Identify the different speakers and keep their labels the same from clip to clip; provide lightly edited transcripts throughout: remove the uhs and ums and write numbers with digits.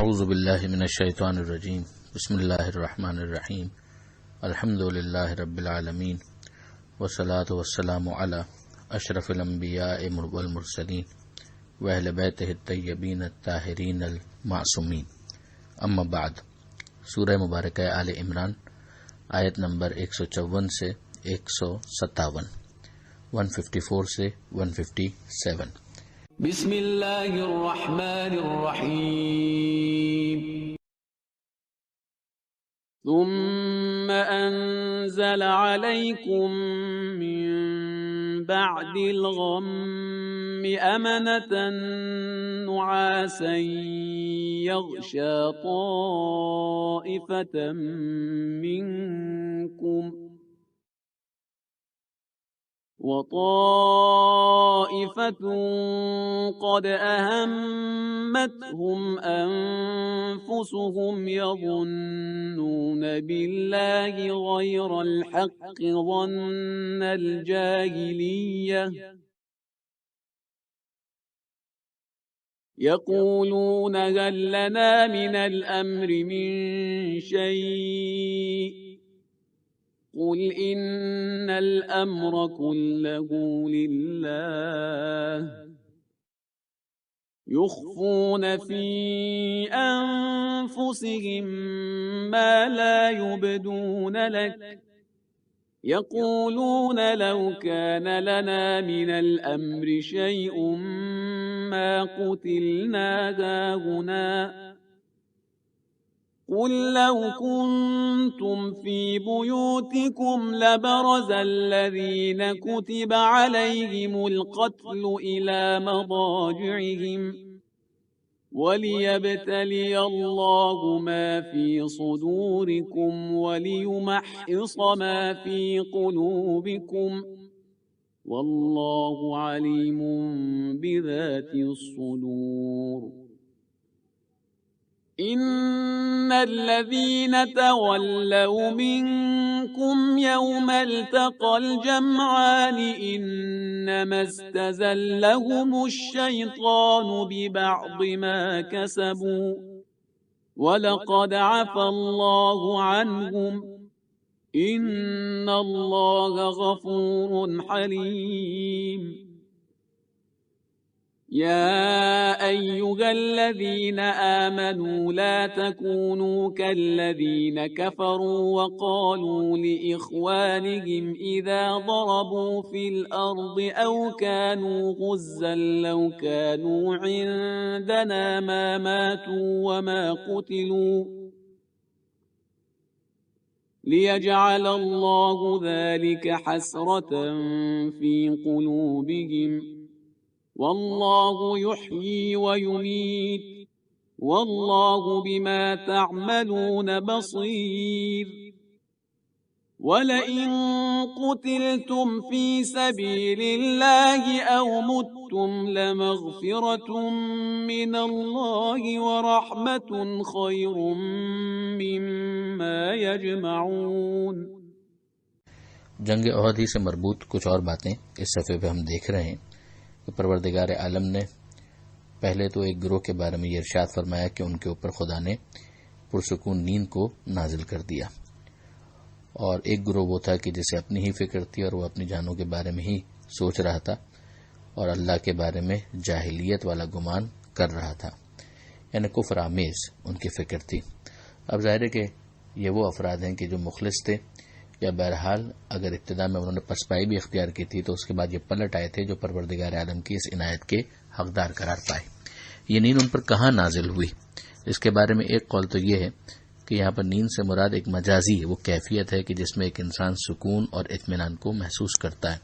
Speaker 1: اعوذ باللہ من الشیطان الرجیم بسم اللہ الرحمن الرحیم الحمد للہ رب العالمین والصلاة والسلام علی اشرف الانبیاء والمرسلین واہل بیتہ الطیبین الطاہرین المعصومین اما بعد۔ سورہ مبارکہ آل عمران آیت نمبر 154 سے 157، 154 سے 157۔
Speaker 2: بسم اللہ الرحمن الرحیم۔ ثم انزل علیکم من بعد الغم امنة نعاسا یغشا طائفة منکم وطائفة قد أهمتهم أنفسهم يظنون بالله غير الحق ظن الجاهلية يقولون هل لنا من الأمر من شيء قل إن الأمر كله لله يخفون في أنفسهم ما لا يبدون لك يقولون لو كان لنا من الأمر شيء ما قتلنا هاهنا قل لو كنتم في بيوتكم لبرز الذين كتب عليهم القتل إلى مضاجعهم وليبتلي الله ما في صدوركم وليمحص ما في قلوبكم والله عليم بذات الصدور۔ إن الذين تولوا منكم يوم التقى الجمعان إنما استزلهم الشيطان ببعض ما كسبوا ولقد عفى الله عنهم إن الله غفور حليم۔ يا أيها الذين آمنوا لا تكونوا كالذين كفروا وقالوا لإخوانهم إذا ضربوا في الأرض أو كانوا غزا لو كانوا عندنا ما ماتوا وما قتلوا ليجعل الله ذلك حسرة في قلوبهم والله يحيي ويميت والله بما تعملون بصير۔ ولئن قتلتم في سبيل الله أو متم لمغفرة من الله ورحمة خير مما يجمعون۔
Speaker 1: جنگ احد ہی سے مربوط کچھ اور باتیں اس صفحے پہ ہم دیکھ رہے ہیں کہ پروردگار عالم نے پہلے تو ایک گروہ کے بارے میں یہ ارشاد فرمایا کہ ان کے اوپر خدا نے پرسکون نیند کو نازل کر دیا، اور ایک گروہ وہ تھا کہ جسے اپنی ہی فکر تھی اور وہ اپنی جانوں کے بارے میں ہی سوچ رہا تھا اور اللہ کے بارے میں جاہلیت والا گمان کر رہا تھا، یعنی کفر آمیز ان کی فکر تھی۔ اب ظاہر ہے کہ یہ وہ افراد ہیں کہ جو مخلص تھے، یا بہرحال اگر ابتدا میں انہوں نے پسپائی بھی اختیار کی تھی تو اس کے بعد یہ پلٹ آئے تھے جو پروردگار عالم کی اس عنایت کے حقدار قرار پائے۔ یہ نیند ان پر کہاں نازل ہوئی؟ اس کے بارے میں ایک قول تو یہ ہے کہ یہاں پر نیند سے مراد ایک مجازی وہ کیفیت ہے کہ جس میں ایک انسان سکون اور اطمینان کو محسوس کرتا ہے،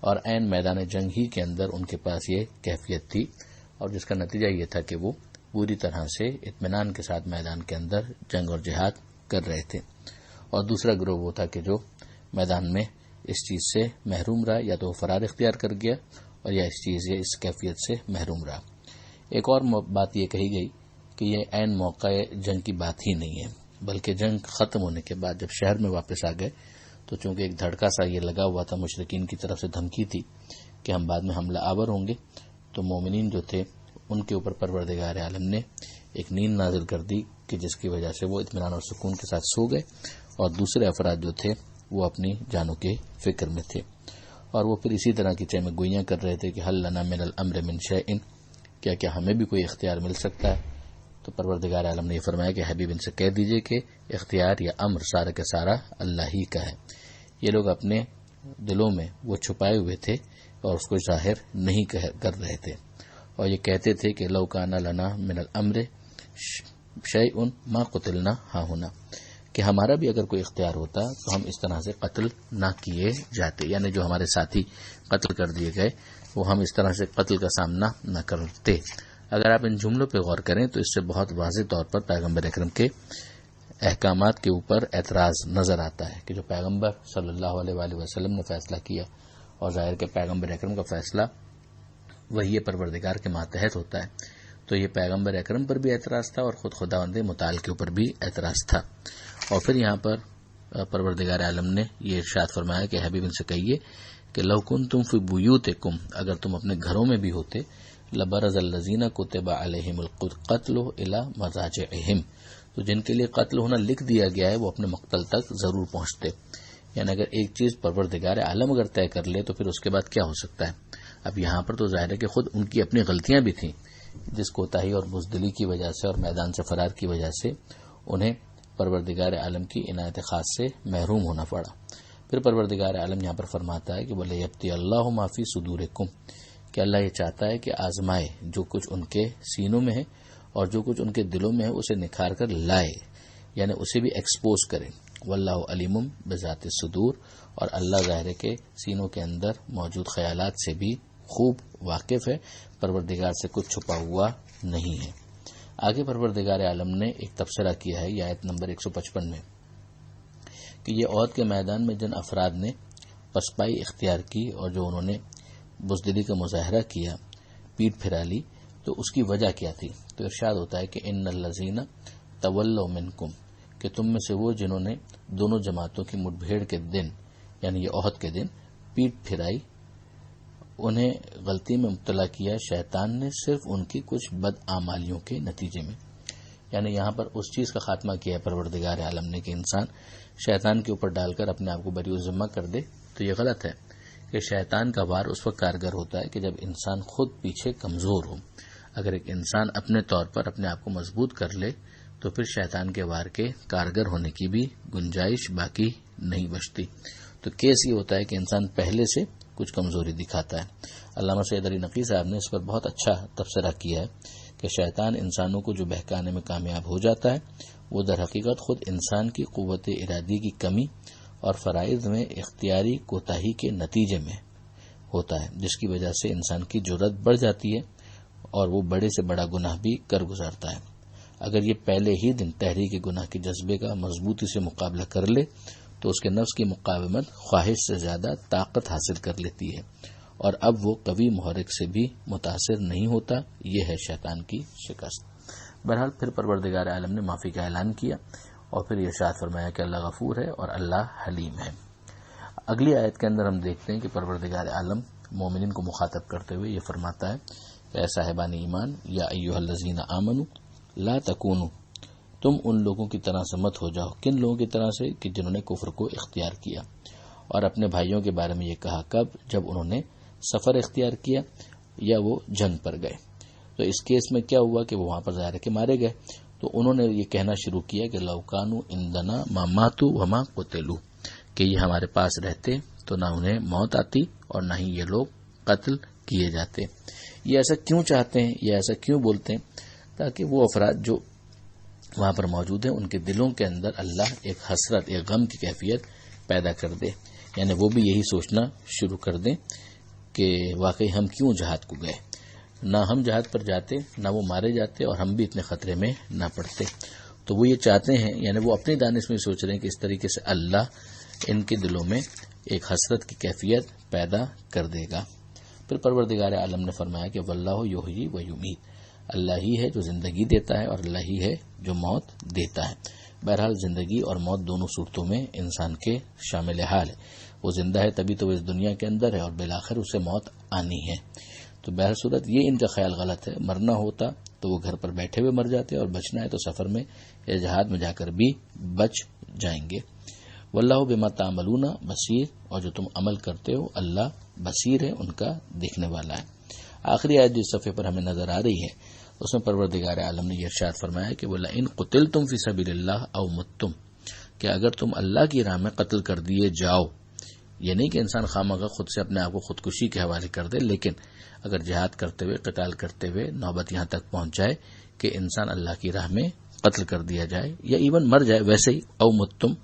Speaker 1: اور عین میدان جنگ ہی کے اندر ان کے پاس یہ کیفیت تھی، اور جس کا نتیجہ یہ تھا کہ وہ پوری طرح سے اطمینان کے ساتھ میدان کے اندر جنگ اور جہاد کر رہے تھے۔ اور دوسرا گروہ وہ تھا کہ جو میدان میں اس چیز سے محروم رہا، یا تو فرار اختیار کر گیا اور یا اس چیز یا اس کیفیت سے محروم رہا۔ ایک اور بات یہ کہی گئی کہ یہ عین موقع جنگ کی بات ہی نہیں ہے، بلکہ جنگ ختم ہونے کے بعد جب شہر میں واپس آ گئے تو چونکہ ایک دھڑکا سا یہ لگا ہوا تھا، مشرکین کی طرف سے دھمکی تھی کہ ہم بعد میں حملہ آور ہوں گے، تو مومنین جو تھے ان کے اوپر پروردگار عالم نے ایک نیند نازل کر دی کہ جس کی وجہ سے وہ اطمینان اور سکون کے ساتھ سو گئے، اور دوسرے افراد جو تھے وہ اپنی جانوں کے فکر میں تھے، اور وہ پھر اسی طرح کی چہمہ گوئیاں کر رہے تھے کہ حل لنا من الامر من شیء، کیا ہمیں بھی کوئی اختیار مل سکتا ہے؟ تو پروردگار عالم نے یہ فرمایا کہ حبیب ان سے کہہ دیجئے کہ اختیار یا امر سارا کا سارا اللہ ہی کا ہے۔ یہ لوگ اپنے دلوں میں وہ چھپائے ہوئے تھے اور اس کو ظاہر نہیں کر رہے تھے، اور یہ کہتے تھے کہ لو کان لنا من الامر شیء ما قتلنا ہاہنا، کہ ہمارا بھی اگر کوئی اختیار ہوتا تو ہم اس طرح سے قتل نہ کیے جاتے، یعنی جو ہمارے ساتھی قتل کر دیے گئے وہ ہم اس طرح سے قتل کا سامنا نہ کرتے۔ اگر آپ ان جملوں پہ غور کریں تو اس سے بہت واضح طور پر پیغمبر اکرم کے احکامات کے اوپر اعتراض نظر آتا ہے کہ جو پیغمبر صلی اللہ علیہ وآلہ وسلم نے فیصلہ کیا، اور ظاہر کہ پیغمبر اکرم کا فیصلہ وحی پروردگار کے ماتحت ہوتا ہے، تو یہ پیغمبر اکرم پر بھی اعتراض تھا اور خود خداوند متعال کے اوپر بھی اعتراض تھا۔ اور پھر یہاں پر پروردگار عالم نے یہ ارشاد فرمایا کہ حبیب ان سے کہیے کہ لو کنتم فی بیوتکم، اگر تم اپنے گھروں میں بھی ہوتے، لبرز الذین کتب علیہم القتل الی مضاجعہم، تو جن کے لیے قتل ہونا لکھ دیا گیا ہے وہ اپنے مقتل تک ضرور پہنچتے۔ یعنی اگر ایک چیز پروردگار عالم اگر طے کر لے تو پھر اس کے بعد کیا ہو سکتا ہے؟ اب یہاں پر تو ظاہر ہے کہ خود ان کی اپنی غلطیاں بھی تھیں، جس کوتاہی اور بزدلی کی وجہ سے اور میدان سے فرار کی وجہ سے انہیں پروردگار عالم کی عنایت خاص سے محروم ہونا پڑا۔ پھر پروردگار عالم یہاں پر فرماتا ہے کہ وَلِيَبْتِيَ اللَّهُ مَا فِي صُدُورِكُمْ، کہ اللہ یہ چاہتا ہے کہ آزمائے جو کچھ ان کے سینوں میں ہے اور جو کچھ ان کے دلوں میں ہے اسے نکھار کر لائے، یعنی اسے بھی ایکسپوز کرے۔ واللہ علیم بذات الصدور، اور اللہ ظاہر ہے کہ سینوں کے اندر موجود خیالات سے بھی خوب واقف ہے، پروردگار سے کچھ چھپا ہوا نہیں ہے۔ آگے پروردگار عالم نے ایک تبصرہ کیا ہے یہ آیت نمبر 155 میں کہ یہ عہد کے میدان میں جن افراد نے پسپائی اختیار کی اور جو انہوں نے بزدلی کا مظاہرہ کیا، پیٹ پھرا لی، تو اس کی وجہ کیا تھی؟ تو ارشاد ہوتا ہے کہ ان الذین تولوا منکم، کہ تم میں سے وہ جنہوں نے دونوں جماعتوں کی مٹ بھیڑ کے دن یعنی یہ عہد کے دن پیٹ پھرائی، انہیں غلطی میں مبتلا کیا شیطان نے صرف ان کی کچھ بدعمالیوں کے نتیجے میں۔ یعنی یہاں پر اس چیز کا خاتمہ کیا ہے پروردگار عالم نے کہ انسان شیطان کے اوپر ڈال کر اپنے آپ کو بری ذمہ کر دے، تو یہ غلط ہے کہ شیطان کا وار اس وقت کارگر ہوتا ہے کہ جب انسان خود پیچھے کمزور ہو۔ اگر ایک انسان اپنے طور پر اپنے آپ کو مضبوط کر لے تو پھر شیطان کے وار کے کارگر ہونے کی بھی گنجائش باقی نہیں بچتی۔ تو کیس یہ ہوتا ہے کہ انسان پہلے سے کچھ کمزوری دکھاتا ہے۔ علامہ سید علی نقی صاحب نے اس پر بہت اچھا تبصرہ کیا ہے کہ شیطان انسانوں کو جو بہکانے میں کامیاب ہو جاتا ہے وہ در حقیقت خود انسان کی قوت ارادی کی کمی اور فرائض میں اختیاری کوتاہی کے نتیجے میں ہوتا ہے، جس کی وجہ سے انسان کی جرأت بڑھ جاتی ہے اور وہ بڑے سے بڑا گناہ بھی کر گزارتا ہے۔ اگر یہ پہلے ہی دن تحریک گناہ کے جذبے کا مضبوطی سے مقابلہ کر لے تو اس کے نفس کی مقاومت خواہش سے زیادہ طاقت حاصل کر لیتی ہے، اور اب وہ قوی محرک سے بھی متاثر نہیں ہوتا۔ یہ ہے شیطان کی شکست۔ بہرحال پھر پروردگار عالم نے معافی کا اعلان کیا اور پھر یہ ارشاد فرمایا کہ اللہ غفور ہے اور اللہ حلیم ہے۔ اگلی آیت کے اندر ہم دیکھتے ہیں کہ پروردگار عالم مومنین کو مخاطب کرتے ہوئے یہ فرماتا ہے کہ اے صاحبان ایمان، یا ایھا الذین آمنوا لا تکونوا، تم ان لوگوں کی طرح سے مت ہو جاؤ۔ کن لوگوں کی طرح سے؟ کہ جنہوں نے کفر کو اختیار کیا اور اپنے بھائیوں کے بارے میں یہ کہا، کب؟ جب انہوں نے سفر اختیار کیا یا وہ جنگ پر گئے۔ تو اس کیس میں کیا ہوا کہ وہ وہاں پر ظاہر ہے کہ مارے گئے، تو انہوں نے یہ کہنا شروع کیا کہ لو کانوا عندنا ما ماتوا وما قتلوا، کہ یہ ہمارے پاس رہتے تو نہ انہیں موت آتی اور نہ ہی یہ لوگ قتل کیے جاتے۔ یہ ایسا کیوں چاہتے ہیں، یہ ایسا کیوں بولتے ہیں؟ تاکہ وہ افراد جو وہاں پر موجود ہیں ان کے دلوں کے اندر اللہ ایک حسرت، ایک غم کی کیفیت پیدا کر دے، یعنی وہ بھی یہی سوچنا شروع کر دیں کہ واقعی ہم کیوں جہاد کو گئے، نہ ہم جہاد پر جاتے نہ وہ مارے جاتے اور ہم بھی اتنے خطرے میں نہ پڑتے۔ تو وہ یہ چاہتے ہیں، یعنی وہ اپنی دانش میں سوچ رہے ہیں کہ اس طریقے سے اللہ ان کے دلوں میں ایک حسرت کی کیفیت پیدا کر دے گا۔ پھر پروردگار عالم نے فرمایا کہ واللہ یحیی و یمیت، اللہ ہی ہے جو زندگی دیتا ہے اور اللہ ہی ہے جو موت دیتا ہے۔ بہرحال زندگی اور موت دونوں صورتوں میں انسان کے شامل حال ہے۔ وہ زندہ ہے تبھی تو وہ اس دنیا کے اندر ہے اور بالآخر اسے موت آنی ہے۔ تو بہر صورت یہ ان کا خیال غلط ہے، مرنا ہوتا تو وہ گھر پر بیٹھے ہوئے مر جاتے، اور بچنا ہے تو سفر میں یا جہاد میں جا کر بھی بچ جائیں گے۔ واللہ بما تعملون بصیر، اور جو تم عمل کرتے ہو اللہ بصیر ہے، ان کا دیکھنے والا ہے۔ آخری آیت جس صفحے پر ہمیں نظر آ رہی ہے اس میں پروردگار عالم نے یہ ارشاد فرمایا کہ وَلَئِن قُتِلْتُمْ فِي سَبِيلِ اللَّهِ أَوْ مُتُّمْ، کہ اگر تم اللہ کی راہ میں قتل کر دیے جاؤ، یہ نہیں کہ انسان خامخواہ خود سے اپنے آپ کو خودکشی کے حوالے کر دے، لیکن اگر جہاد کرتے ہوئے قتال کرتے ہوئے نوبت یہاں تک پہنچ جائے کہ انسان اللہ کی راہ میں قتل کر دیا جائے یا ایون مر جائے ویسے ہی، او متم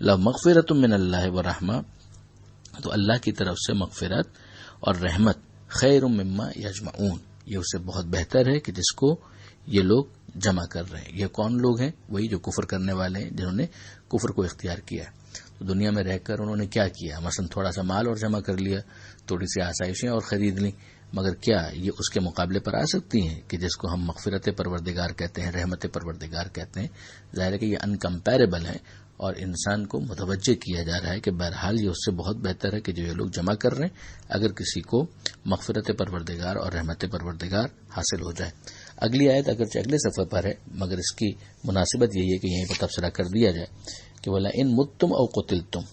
Speaker 1: لمغفرۃ من اللہ ورحمہ، تو اللہ کی طرف سے مغفرت اور رحمت خیر مما یجمعون، یہ اس سے بہت بہتر ہے کہ جس کو یہ لوگ جمع کر رہے ہیں۔ یہ کون لوگ ہیں؟ وہی جو کفر کرنے والے ہیں، جنہوں نے کفر کو اختیار کیا ہے۔ تو دنیا میں رہ کر انہوں نے کیا کیا؟ مثلا تھوڑا سا مال اور جمع کر لیا، تھوڑی سی آسائشیں اور خرید لیں، مگر کیا یہ اس کے مقابلے پر آ سکتی ہیں کہ جس کو ہم مغفرت پروردگار کہتے ہیں، رحمت پروردگار کہتے ہیں؟ ظاہر ہے کہ یہ انکمپیریبل ہے، اور انسان کو متوجہ کیا جا رہا ہے کہ بہرحال یہ اس سے بہت بہتر ہے کہ جو یہ لوگ جمع کر رہے ہیں اگر کسی کو مغفرت پروردگار اور رحمت پروردگار حاصل ہو جائے۔ اگلی آیت اگرچہ اگلے صفحے پر ہے مگر اس کی مناسبت یہی ہے کہ یہیں پر تبصرہ کر دیا جائے کہ وَلَئِن مُتُّمْ أَوْ قُتِلْتُمْ،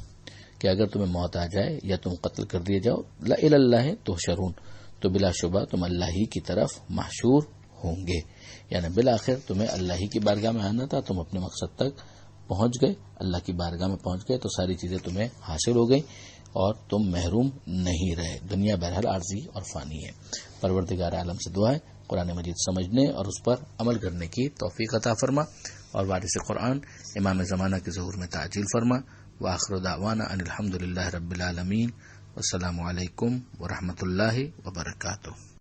Speaker 1: کہ اگر تمہیں موت آ جائے یا تم قتل کر دیے جاؤ، لَإِلَى اللَّهِ تُحْشَرُونَ، تو بلا شبہ تم اللہ ہی کی طرف محشور ہوں گے، یعنی بالآخر تمہیں اللہ ہی کی بارگاہ میں آنا تھا، تم اپنے مقصد تک پہنچ گئے، اللہ کی بارگاہ میں پہنچ گئے تو ساری چیزیں تمہیں حاصل ہو گئی اور تم محروم نہیں رہے۔ دنیا بہرحال عارضی اور فانی ہے۔ پروردگار عالم سے دعا ہے قرآن مجید سمجھنے اور اس پر عمل کرنے کی توفیق عطا فرما، اور وارث قرآن امام زمانہ کے ظہور میں تعجیل فرما۔ وآخر دعوانا ان الحمد للہ رب العالمین، والسلام علیکم ورحمۃ اللہ وبرکاتہ۔